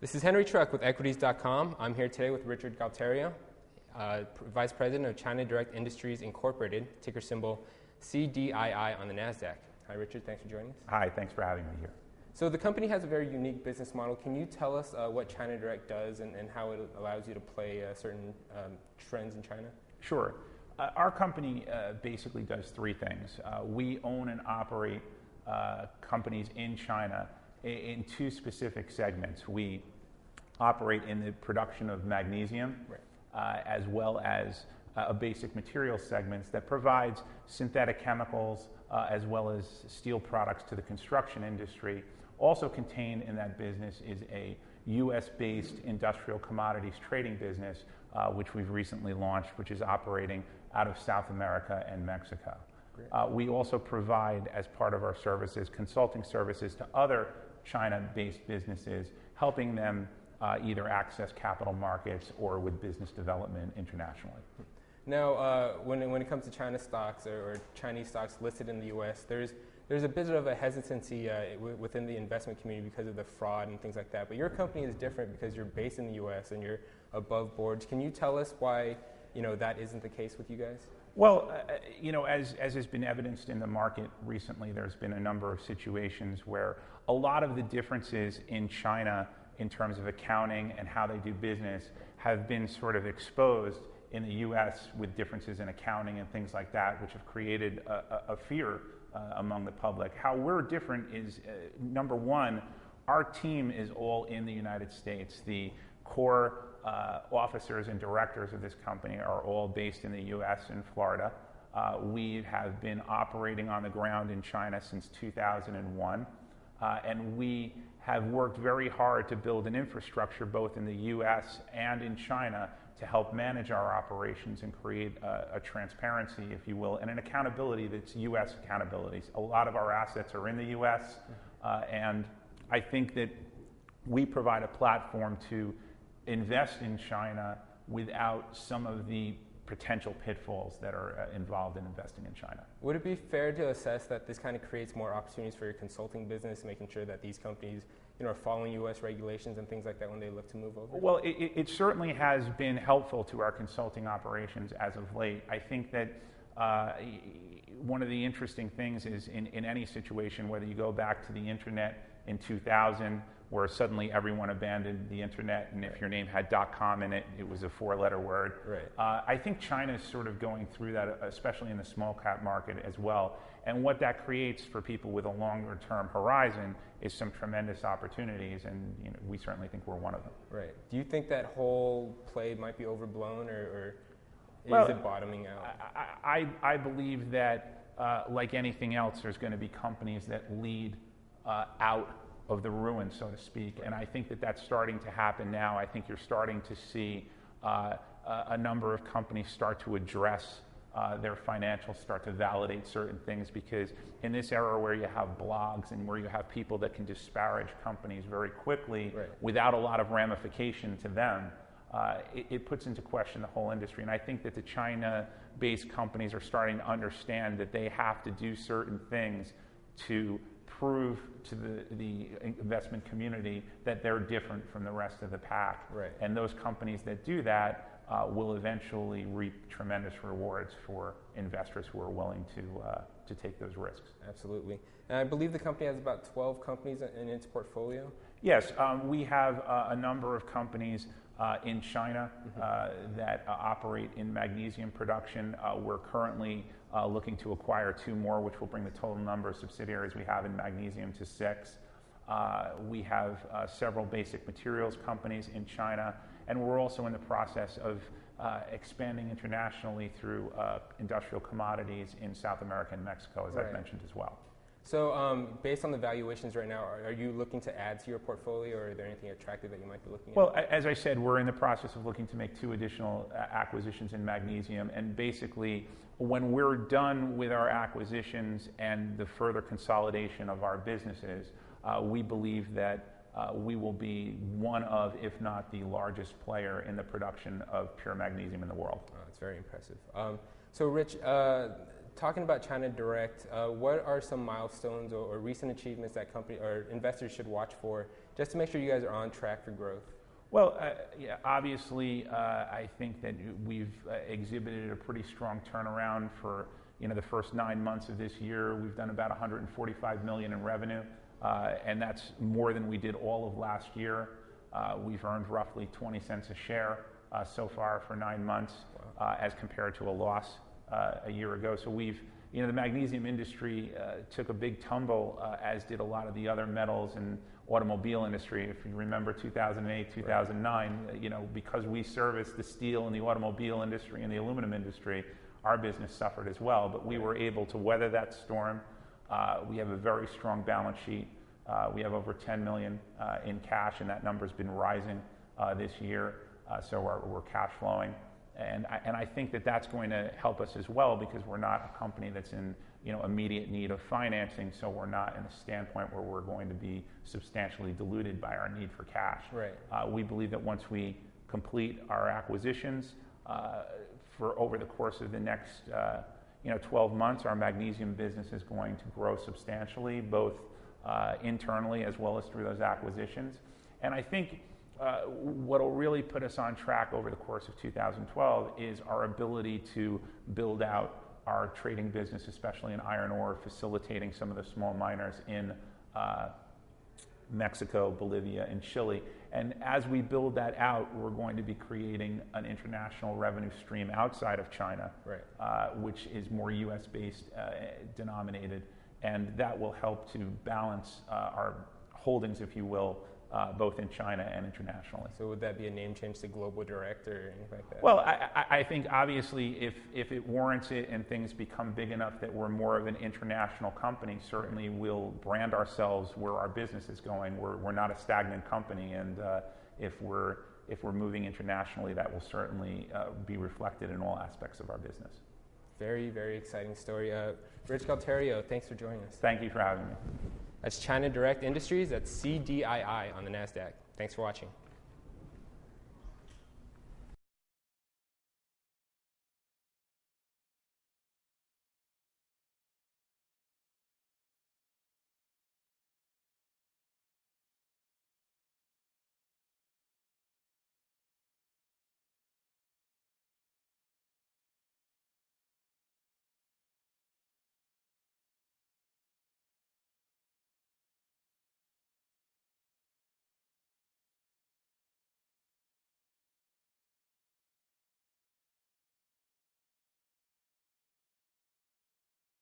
This is Henry Truck with Equities.com. I'm here today with Richard Galterio, Vice President of China Direct Industries Incorporated, ticker symbol CDII on the NASDAQ. Hi, Richard. Thanks for joining us. Hi. Thanks for having me here. So the company has a very unique business model. Can you tell us what China Direct does and how it allows you to play certain trends in China? Sure. Our company basically does three things. We own and operate companies in China in two specific segments. We operate in the production of magnesium, as well as a basic materials segment that provides synthetic chemicals as well as steel products to the construction industry. Also contained in that business is a US-based industrial commodities trading business, which we've recently launched, which is operating out of South America and Mexico. We also provide, as part of our services, consulting services to other China-based businesses, helping them either access capital markets or with business development internationally. Now, when it comes to China stocks or Chinese stocks listed in the U.S., there's a bit of a hesitancy within the investment community because of the fraud and things like that. But your company is different because you're based in the U.S. and you're above boards. Can you tell us why that isn't the case with you guys? Well, as has been evidenced in the market recently, there's been a number of situations where a lot of the differences in China in terms of accounting and how they do business have been sort of exposed in the U.S. with differences in accounting and things like that, which have created a fear among the public. How we're different is, number one, our team is all in the United States. The core officers and directors of this company are all based in the U.S. and Florida. We have been operating on the ground in China since 2001, and we have worked very hard to build an infrastructure both in the U.S. and in China to help manage our operations and create a transparency, if you will, and an accountability that's U.S. accountabilities. A lot of our assets are in the U.S., and I think that we provide a platform to invest in China without some of the potential pitfalls that are involved in investing in China. Would it be fair to assess that this kind of creates more opportunities for your consulting business, making sure that these companies are following U.S. regulations and things like that when they look to move over? Well, it certainly has been helpful to our consulting operations as of late. I think that one of the interesting things is in any situation, whether you go back to the internet in 2000, where suddenly everyone abandoned the internet, and if your name had .com in it, it was a four-letter word. I think China is sort of going through that, especially in the small cap market as well. And what that creates for people with a longer-term horizon is some tremendous opportunities, and we certainly think we're one of them. Right. Do you think that whole play might be overblown, or is it bottoming out? I believe that, like anything else, there's going to be companies that lead out of the ruin, so to speak, and I think that that's starting to happen now. I think you're starting to see a number of companies start to address their financials, start to validate certain things, because in this era where you have blogs and where you have people that can disparage companies very quickly without a lot of ramification to them, it puts into question the whole industry. And I think that the China-based companies are starting to understand that they have to do certain things to prove to the investment community that they're different from the rest of the pack. And those companies that do that will eventually reap tremendous rewards for investors who are willing to take those risks. Absolutely. And I believe the company has about 12 companies in its portfolio? Yes, we have a number of companies in China that operate in magnesium production. We're currently looking to acquire 2 more, which will bring the total number of subsidiaries we have in magnesium to 6. We have several basic materials companies in China, and we're also in the process of expanding internationally through industrial commodities in South America and Mexico, as I've mentioned as well. So based on the valuations right now, are you looking to add to your portfolio, or are there anything attractive that you might be looking at? Well, as I said, we're in the process of looking to make 2 additional acquisitions in magnesium, and basically when we're done with our acquisitions and the further consolidation of our businesses, we believe that we will be one of, if not the largest player in the production of pure magnesium in the world. That's very impressive. So Rich, talking about China Direct, what are some milestones or recent achievements that company or investors should watch for just to make sure you guys are on track for growth? Well, yeah, obviously, I think that we've exhibited a pretty strong turnaround for the first 9 months of this year. We've done about 145 million in revenue, and that's more than we did all of last year. We've earned roughly 20 cents a share so far for 9 months, as compared to a loss a year ago. So the magnesium industry took a big tumble, as did a lot of the other metals and automobile industry. If you remember 2008, 2009, because we service the steel and the automobile industry and the aluminum industry, our business suffered as well. But we were able to weather that storm. We have a very strong balance sheet. We have over 10 million in cash, and that number's been rising this year. So we're cash flowing. And I think that that's going to help us as well, because we're not a company that's in immediate need of financing, so we're not in a standpoint where we're going to be substantially diluted by our need for cash. Right. We believe that once we complete our acquisitions for over the course of the next 12 months, our magnesium business is going to grow substantially, both internally as well as through those acquisitions. And I think what will really put us on track over the course of 2012 is our ability to build out our trading business, especially in iron ore, facilitating some of the small miners in Mexico, Bolivia, and Chile. And as we build that out, we're going to be creating an international revenue stream outside of China, which is more US-based denominated, and that will help to balance our holdings, if you will, both in China and internationally. So would that be a name change to Global Direct or anything like that? Well, I think obviously if it warrants it and things become big enough that we're more of an international company, certainly we'll brand ourselves where our business is going. We're not a stagnant company, and if we're moving internationally, that will certainly be reflected in all aspects of our business. Very, very exciting story. Rich Galterio, thanks for joining us. Thank you for having me. That's China Direct Industries. That's CDII on the NASDAQ. Thanks for watching.